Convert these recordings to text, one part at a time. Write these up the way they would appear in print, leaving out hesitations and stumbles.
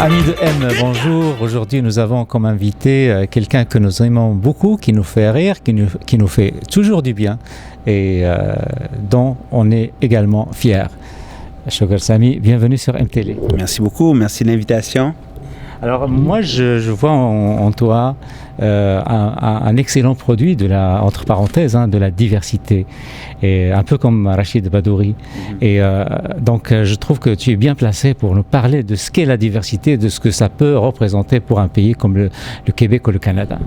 Amis de M, bonjour. Aujourd'hui, nous avons comme invité quelqu'un que nous aimons beaucoup, qui nous fait rire, qui nous fait toujours du bien et dont on est également fiers. Choukr Sami, bienvenue sur MTélé. Merci beaucoup, merci de l'invitation. Alors moi, je vois en toi un excellent produit entre parenthèses, de la diversité, et un peu comme Rachid Badouri. Et donc, je trouve que tu es bien placé pour nous parler de ce qu'est la diversité, de ce que ça peut représenter pour un pays comme le Québec ou le Canada.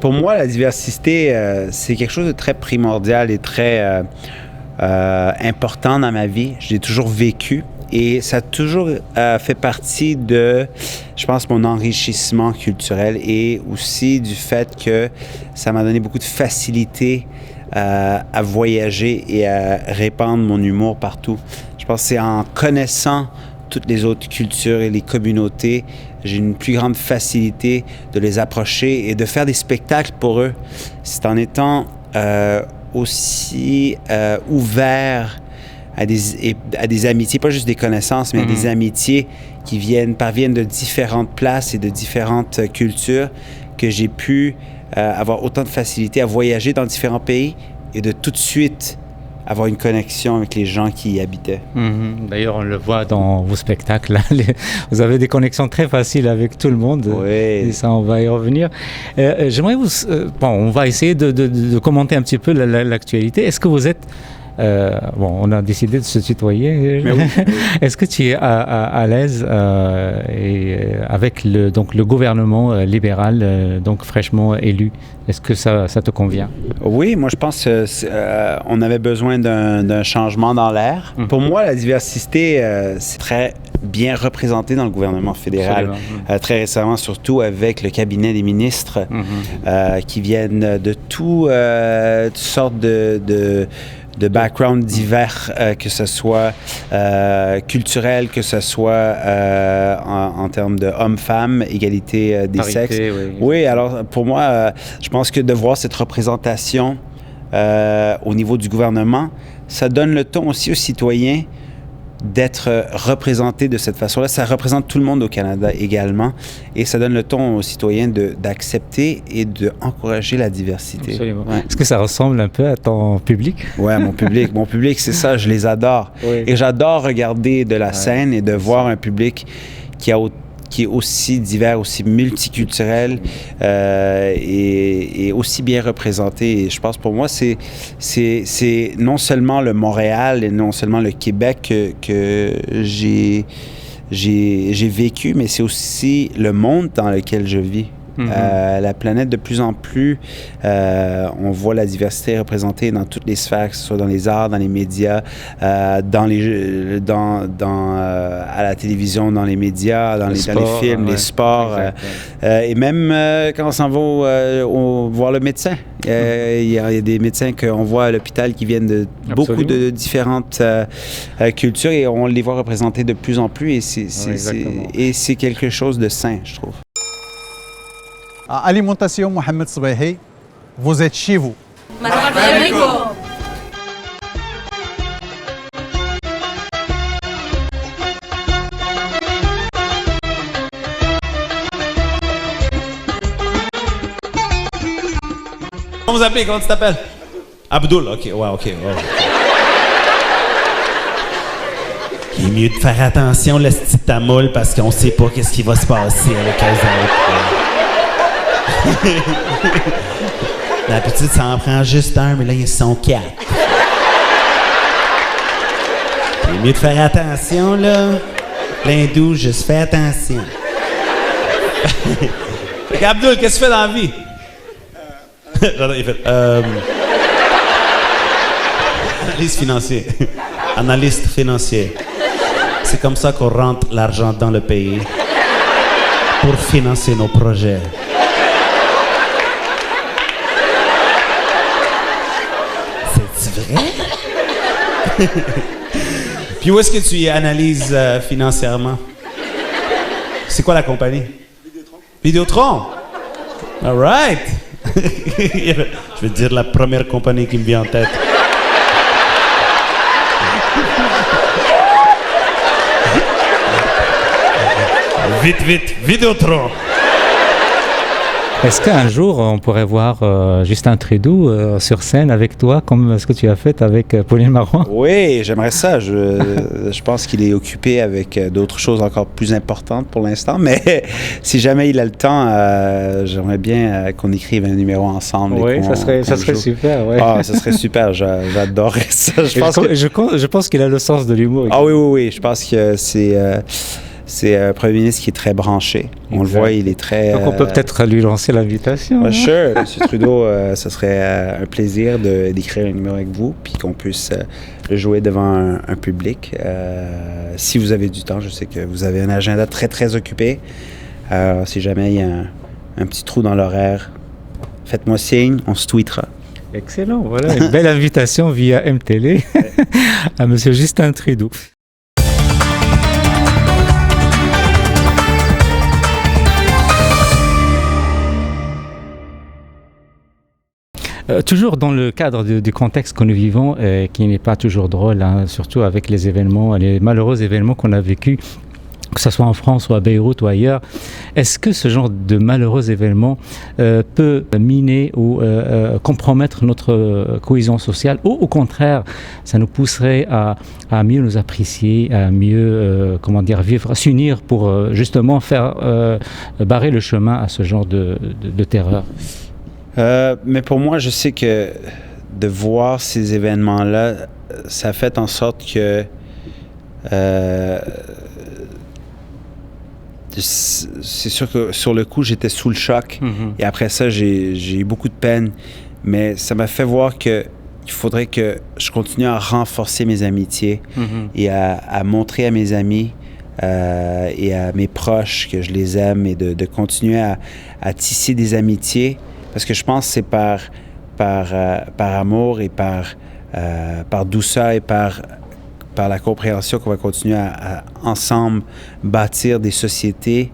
Pour moi, la diversité, c'est quelque chose de très primordial et très important dans ma vie. Je l'ai toujours vécu. Et ça a toujours fait partie de, je pense, mon enrichissement culturel et aussi du fait que ça m'a donné beaucoup de facilité à voyager et à répandre mon humour partout. Je pense que c'est en connaissant toutes les autres cultures et les communautés, j'ai une plus grande facilité de les approcher et de faire des spectacles pour eux. C'est en étant aussi ouvert à des amitiés, pas juste des connaissances, mais à des amitiés qui parviennent de différentes places et de différentes cultures, que j'ai pu avoir autant de facilité à voyager dans différents pays et de tout de suite avoir une connexion avec les gens qui y habitaient. D'ailleurs, on le voit dans vos spectacles. Vous avez des connexions très faciles avec tout le monde. Oui. Et ça, on va y revenir. J'aimerais on va essayer de commenter un petit peu l'actualité. Est-ce que vous êtes... on a décidé de se tutoyer. Mais oui. Est-ce que tu es à l'aise avec le gouvernement libéral, donc fraîchement élu? Est-ce que ça te convient? Oui, moi je pense qu'on avait besoin d'un changement dans l'air. Pour moi, la diversité, c'est très bien représenté dans le gouvernement fédéral. Très récemment, surtout avec le cabinet des ministres qui viennent de toutes sortes de backgrounds divers, que ce soit culturel, que ce soit en termes de hommes-femmes, égalité des sexes. Oui, alors pour moi, je pense que de voir cette représentation au niveau du gouvernement, ça donne le ton aussi aux citoyens d'être représentés de cette façon-là. Ça représente tout le monde au Canada également et ça donne le ton aux citoyens d'accepter et d'encourager la diversité. Absolument. Ouais. Est-ce que ça ressemble un peu à ton public? Oui, mon public. Mon public, c'est ça, je les adore. Oui. Et j'adore regarder de la scène et de voir un public qui est aussi divers, aussi multiculturel et aussi bien représenté. Et je pense pour moi, c'est non seulement le Montréal et non seulement le Québec que j'ai vécu, mais c'est aussi le monde dans lequel je vis. La planète, de plus en plus, on voit la diversité représentée dans toutes les sphères, que ce soit dans les arts, dans les médias, à la télévision, dans les médias, dans les films, les sports. Et même quand on s'en va voir le médecin, il y a des médecins qu'on voit à l'hôpital qui viennent de beaucoup de différentes cultures et on les voit représentés de plus en plus et c'est quelque chose de sain, je trouve. Alimentation Mohamed Sbaihi, vous êtes chez vous. Comment vous appelez? Comment tu t'appelles? Abdul, ok, ouais, ok. Il est mieux de faire attention, le petit tamoul, parce qu'on sait pas qu'est-ce qui va se passer avec eux autres. D'habitude, ça en prend juste un, mais là, ils sont 4. Il est mieux de faire attention, là. Plein d'eau, juste fais attention. Fait qu'Abdul, qu'est-ce que tu fais dans la vie? Il fait, analyste financier. Analyste financier. C'est comme ça qu'on rentre l'argent dans le pays pour financer nos projets. C'est vrai? Puis où est-ce que tu y analyses financièrement? C'est quoi la compagnie? Vidéotron. All right. Je vais te dire la première compagnie qui me vient en tête. Vite, vite, Vidéotron. Est-ce qu'un jour on pourrait voir Justin Trudeau sur scène avec toi, comme ce que tu as fait avec Pauline Marois? Oui, j'aimerais ça. Je pense qu'il est occupé avec d'autres choses encore plus importantes pour l'instant, mais si jamais il a le temps, j'aimerais bien qu'on écrive un numéro ensemble. Oui, ça serait super. Ouais. Ah, ça serait super. J'adorerais ça. Je pense qu'il a le sens de l'humour. Ah oui. Je pense que c'est un premier ministre qui est très branché. On le voit, il est très... Donc on peut peut-être lui lancer l'invitation. Sure, M. Trudeau, ce serait un plaisir d'écrire un numéro avec vous, puis qu'on puisse le jouer devant un public. Si vous avez du temps, je sais que vous avez un agenda très, très occupé. Si jamais il y a un petit trou dans l'horaire, faites-moi signe, on se tweetera. Excellent, voilà, une belle invitation via MTélé à M. Justin Trudeau. Toujours dans le cadre du contexte que nous vivons, qui n'est pas toujours drôle, hein, surtout avec les événements, les malheureux événements qu'on a vécus, que ce soit en France ou à Beyrouth ou ailleurs, est-ce que ce genre de malheureux événements peut miner ou compromettre notre cohésion sociale, ou au contraire, ça nous pousserait à mieux nous apprécier, à mieux vivre, s'unir pour justement faire barrer le chemin à ce genre de terreur? Mais pour moi, je sais que de voir ces événements-là, ça fait en sorte que c'est sûr que sur le coup, j'étais sous le choc. Et après ça, j'ai eu beaucoup de peine. Mais ça m'a fait voir qu'il faudrait que je continue à renforcer mes amitiés et à montrer à mes amis et à mes proches que je les aime, et de continuer à tisser des amitiés. Parce que je pense que c'est par amour et par douceur et par la compréhension qu'on va continuer à ensemble bâtir des sociétés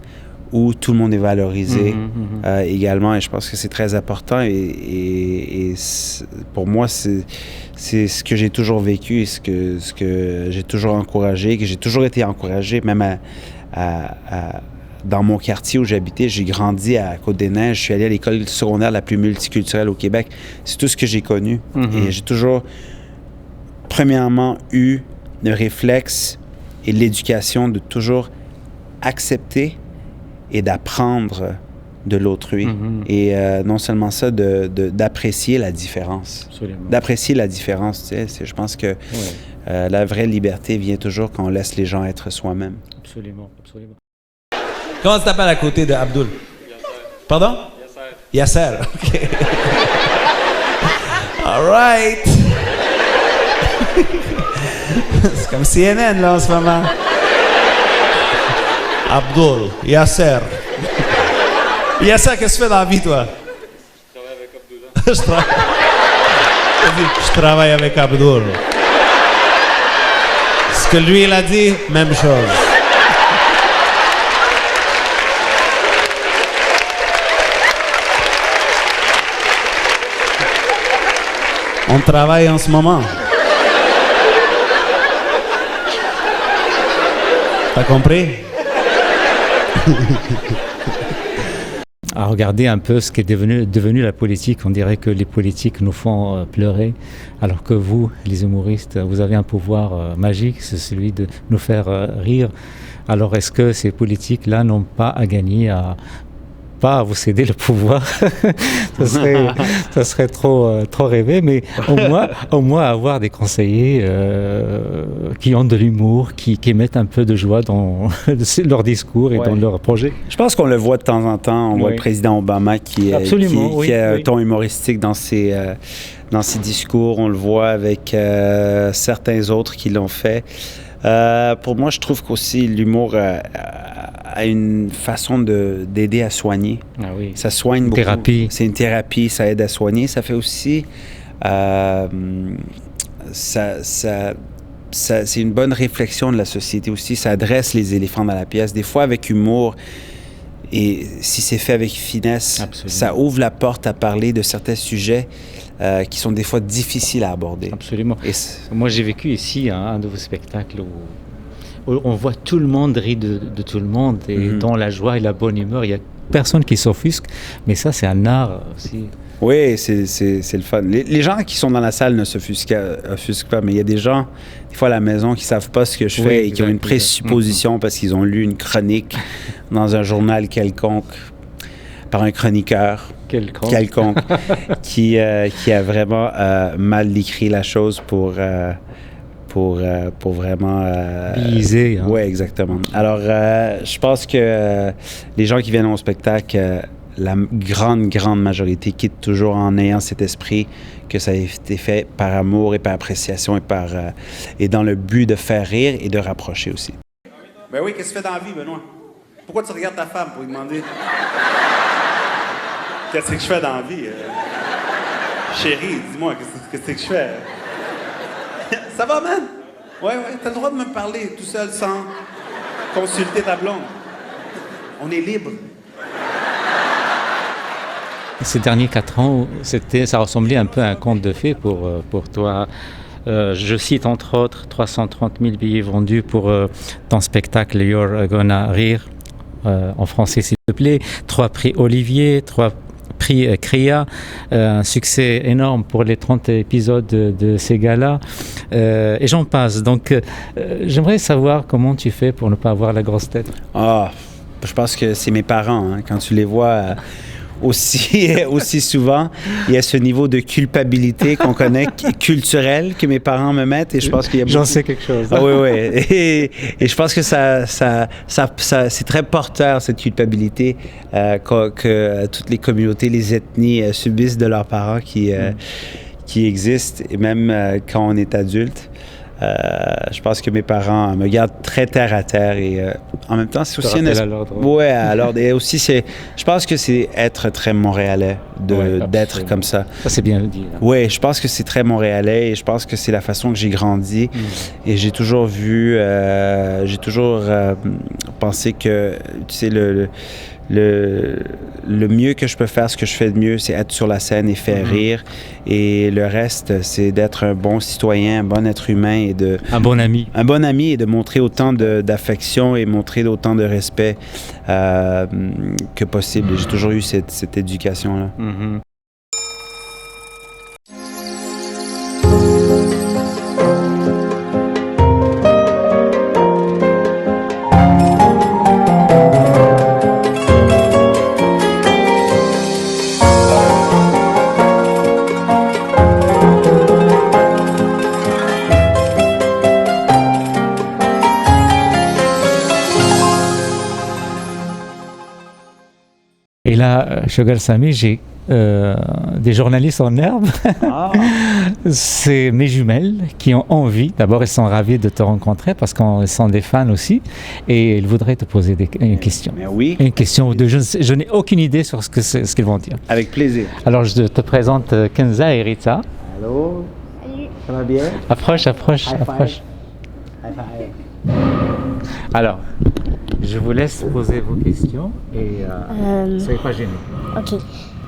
où tout le monde est valorisé également. Et je pense que c'est très important. Et pour moi, c'est ce que j'ai toujours vécu et ce que j'ai toujours encouragé, que j'ai toujours été encouragé, même dans mon quartier où j'habitais. J'ai grandi à Côte-des-Neiges. Je suis allé à l'école secondaire la plus multiculturelle au Québec. C'est tout ce que j'ai connu. Et j'ai toujours, premièrement, eu le réflexe et l'éducation de toujours accepter et d'apprendre de l'autrui. Et non seulement ça, d'apprécier la différence. Absolument. D'apprécier la différence. Tu sais, je pense que la vraie liberté vient toujours quand on laisse les gens être soi-même. Absolument. Comment tu t'appelles à côté de Abdul? Pardon? Yasser. OK. All right. C'est comme CNN, là, en ce moment. Abdul, Yasser. Yasser, qu'est-ce que tu fais dans la vie, toi? Je travaille avec Abdul. Je travaille avec Abdul. Ce que lui, il a dit, même chose. On travaille en ce moment. T'as compris? À regarder un peu ce qui est devenu la politique, on dirait que les politiques nous font pleurer, alors que vous, les humoristes, vous avez un pouvoir magique, c'est celui de nous faire rire. Alors est-ce que ces politiques-là n'ont pas à gagner à vous céder le pouvoir? ça serait trop rêvé, mais au moins avoir des conseillers qui ont de l'humour, qui mettent un peu de joie dans leur discours et dans leur projet. Je pense qu'on le voit de temps en temps. On voit le président Obama qui a un ton humoristique dans ses discours. On le voit avec certains autres qui l'ont fait. Pour moi, je trouve qu'aussi l'humour a une façon d'aider à soigner. Ah oui. Ça soigne beaucoup. Thérapie. C'est une thérapie, ça aide à soigner. Ça fait aussi... ça c'est une bonne réflexion de la société aussi. Ça adresse les éléphants dans la pièce, des fois avec humour. Et si c'est fait avec finesse, ça ouvre la porte à parler de certains sujets qui sont des fois difficiles à aborder. Absolument. Moi, j'ai vécu ici un de vos spectacles où on voit tout le monde rire de tout le monde et dans la joie et la bonne humeur. Il n'y a personne qui s'offusque, mais ça, c'est un art aussi. Oui, c'est le fun. Les gens qui sont dans la salle ne s'offusquent pas, mais il y a des gens, des fois à la maison, qui ne savent pas ce que je fais et qui ont une présupposition parce qu'ils ont lu une chronique dans un journal quelconque par un chroniqueur quelconque qui a vraiment mal décrit la chose pour vraiment... biaiser. Hein. Oui, exactement. Alors, je pense que les gens qui viennent au spectacle... la grande majorité quitte toujours en ayant cet esprit que ça a été fait par amour et par appréciation et dans le but de faire rire et de rapprocher aussi. Ben oui, qu'est-ce que tu fais dans la vie, Benoît? Pourquoi tu regardes ta femme pour lui demander? Qu'est-ce que je fais dans la vie? Chérie, dis-moi, qu'est-ce que je fais? Ça va, man? Ouais, t'as le droit de me parler tout seul sans consulter ta blonde. On est libre. Ces derniers 4 ans, ça ressemblait un peu à un conte de fées pour toi. Je cite entre autres 330 000 billets vendus pour ton spectacle You're Gonna Rire, en français s'il te plaît, 3 prix Olivier, 3 prix CRIA, un succès énorme pour les 30 épisodes de ces galas, et j'en passe. Donc j'aimerais savoir comment tu fais pour ne pas avoir la grosse tête. Je pense que c'est mes parents, hein, quand tu les vois... aussi souvent, il y a ce niveau de culpabilité qu'on connaît, culturel, que mes parents me mettent, et je pense qu'il y a beaucoup... J'en sais quelque chose. Ah, oui. Et je pense que ça c'est très porteur, cette culpabilité que toutes les communautés, les ethnies subissent de leurs parents qui existent, et même quand on est adulte. Je pense que mes parents me gardent très terre à terre et en même temps c'est aussi à l'ordre. Ouais, à l'ordre. Et aussi je pense que c'est être très montréalais d'être comme ça. Ça c'est bien dit. Ouais, je pense que c'est très montréalais et je pense que c'est la façon que j'ai grandi et j'ai toujours vu, pensé que tu sais le mieux que je peux faire, ce que je fais de mieux, c'est être sur la scène et faire rire. Et le reste, c'est d'être un bon citoyen, un bon être humain et un bon ami. Un bon ami et de montrer autant d'affection et montrer autant de respect que possible. J'ai toujours eu cette éducation-là. Et là, Sugar Sammy, j'ai des journalistes en herbe. C'est mes jumelles qui ont envie. D'abord, elles sont ravies de te rencontrer parce qu'elles sont des fans aussi. Et elles voudraient te poser une question. Mais oui. Une question. Je n'ai aucune idée sur ce qu'ils vont dire. Avec plaisir. Alors, je te présente Kenza et Rita. Allô? Salut. Ça va bien? Approche. High five. Alors, je vous laisse poser vos questions et soyez pas gênés. Ok.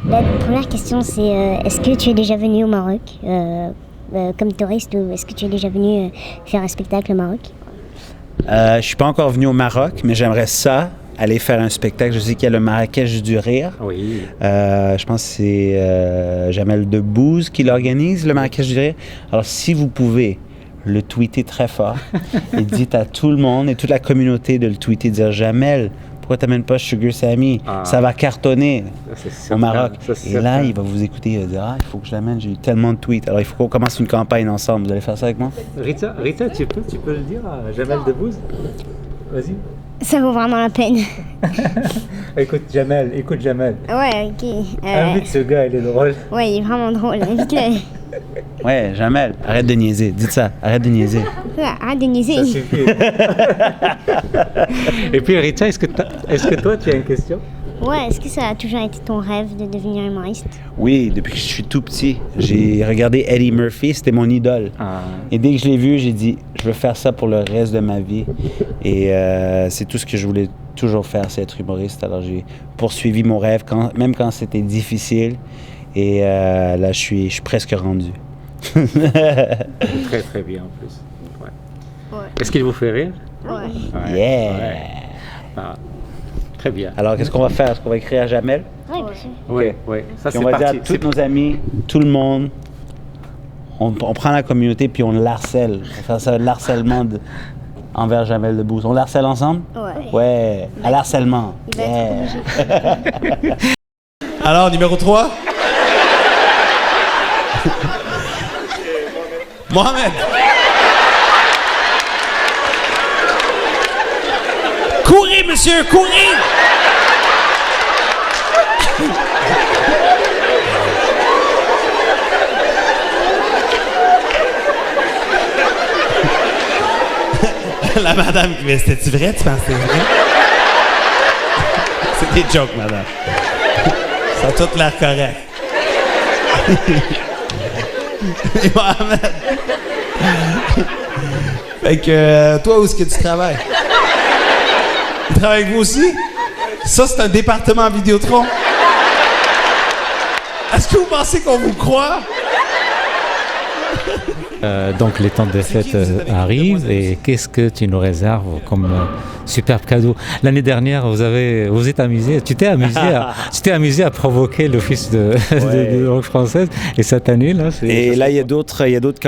La première question, c'est est-ce que tu es déjà venu au Maroc comme touriste ou est-ce que tu es déjà venu faire un spectacle au Maroc? Je suis pas encore venu au Maroc, mais j'aimerais ça, aller faire un spectacle. Je sais qu'il y a le Marrakech du Rire. Oui. Je pense que c'est Jamel Debbouze qui l'organise, le Marrakech du Rire. Alors, si vous pouvez le tweeter très fort et dites à tout le monde et toute la communauté de le tweeter, dire Jamel, pourquoi t'amènes pas Sugar Sammy? Ça va cartonner au Maroc. Et là, il va vous écouter, il va dire il faut que je l'amène, j'ai eu tellement de tweets. Alors il faut qu'on commence une campagne ensemble. Vous allez faire ça avec moi? Rita, tu peux le dire à Jamel Debbouze? Vas-y. Ça vaut vraiment la peine. Écoute Jamel. Ouais, ok. Invite ce gars, il est drôle. Ouais, il est vraiment drôle, invite-le. Ouais, Jamel, arrête de niaiser. Dites ça, arrête de niaiser. Arrête de niaiser. Ça suffit. Et puis Rita, est-ce que toi tu as une question? Ouais, est-ce que ça a toujours été ton rêve de devenir humoriste? Oui, depuis que je suis tout petit. J'ai regardé Eddie Murphy, c'était mon idole. Et dès que je l'ai vu, j'ai dit, je veux faire ça pour le reste de ma vie. Et c'est tout ce que je voulais toujours faire, c'est être humoriste. Alors j'ai poursuivi mon rêve, même quand c'était difficile. Et là, je suis presque rendu. Très, très bien en plus. Ouais. Est-ce qu'il vous fait rire? Ouais. Yeah! Ouais. Ah, très bien. Alors, qu'est-ce qu'on va faire? Est-ce qu'on va écrire à Jamel? Ouais, bien sûr. Oui. Ça, Puis on va dire à tous nos amis, tout le monde, on prend la communauté puis on l'harcèle. On va faire ça, l'harcèlement envers Jamel Debbouze. On l'harcèle ensemble? Ouais. Ouais, à l'harcèlement. Il va être obligé. Alors, numéro 3. Mohamed. Courez, monsieur, courez! La madame qui dit, c'était-tu vrai, tu penses que c'est vrai? C'est des jokes, madame. Ça a tout l'air correct. Et Mohamed. Fait que, toi, où est-ce que tu travailles? Tu travailles avec vous aussi? Ça, c'est un département Vidéotron. Est-ce que vous pensez qu'on vous croit? Donc les temps des fêtes arrivent et qu'est-ce que tu nous réserves comme superbe cadeau? L'année dernière, vous êtes amusé, tu t'es amusé à provoquer l'Office de langue française et cette année là. Et là, il y a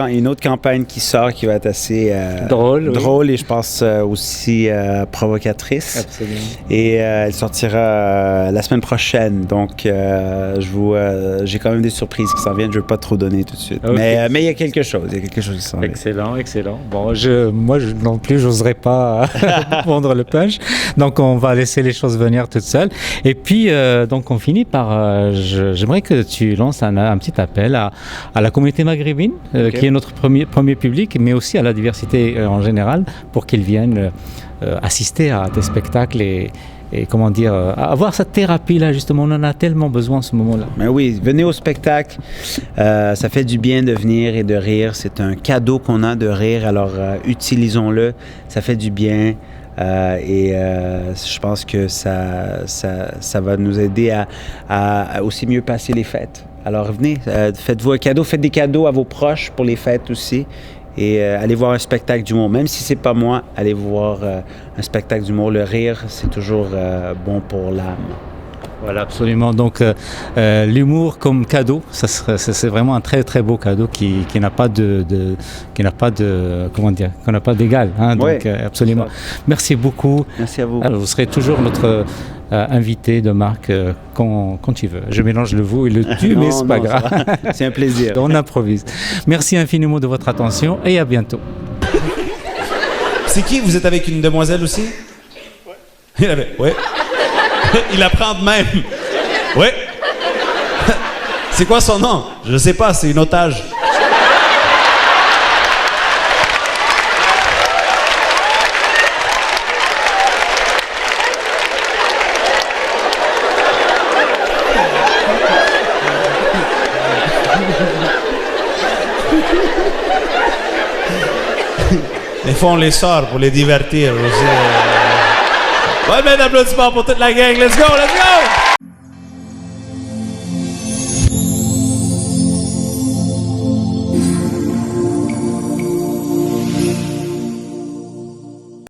une autre campagne qui sort qui va être assez drôle et je pense aussi provocatrice. Absolument. Et elle sortira la semaine prochaine. Donc, j'ai quand même des surprises qui s'en viennent. Je ne veux pas trop donner tout de suite. Okay. Mais il y a quelque chose. Qui s'en vient. Excellent. Bon, moi non plus, j'oserais pas prendre le punch. Donc, on va laisser les choses venir toutes seules. Et puis, donc, on finit par... j'aimerais que tu lances un petit appel à la communauté maghrébine, qui est notre premier public, mais aussi à la diversité en général, pour qu'ils viennent assister à tes spectacles et comment dire, avoir cette thérapie-là, justement, on en a tellement besoin en ce moment-là. Mais oui, venez au spectacle. Ça fait du bien de venir et de rire. C'est un cadeau qu'on a de rire, alors utilisons-le. Ça fait du bien. Je pense que ça va nous aider à aussi mieux passer les fêtes. Alors venez, faites-vous un cadeau, faites des cadeaux à vos proches pour les fêtes aussi. Et allez voir un spectacle d'humour. Même si c'est pas moi, allez voir un spectacle d'humour. Le rire, c'est toujours bon pour l'âme. Voilà, absolument. Donc, l'humour comme cadeau, c'est vraiment un très très beau cadeau qui n'a pas d'égal. Hein, ouais, donc, absolument. Merci beaucoup. Merci à vous. Alors, vous serez toujours notre invité de marque quand tu veux. Je mélange le vous et le tu, mais c'est pas grave. C'est un plaisir. On improvise. Merci infiniment de votre attention et à bientôt. C'est qui? Vous êtes avec une demoiselle aussi? Ouais. Il apprend de même. Ouais. C'est quoi son nom? Je sais pas, c'est une otage. Des fois, on les sort pour les divertir aussi. Bonne main d'applaudissements pour toute la gang. Let's go!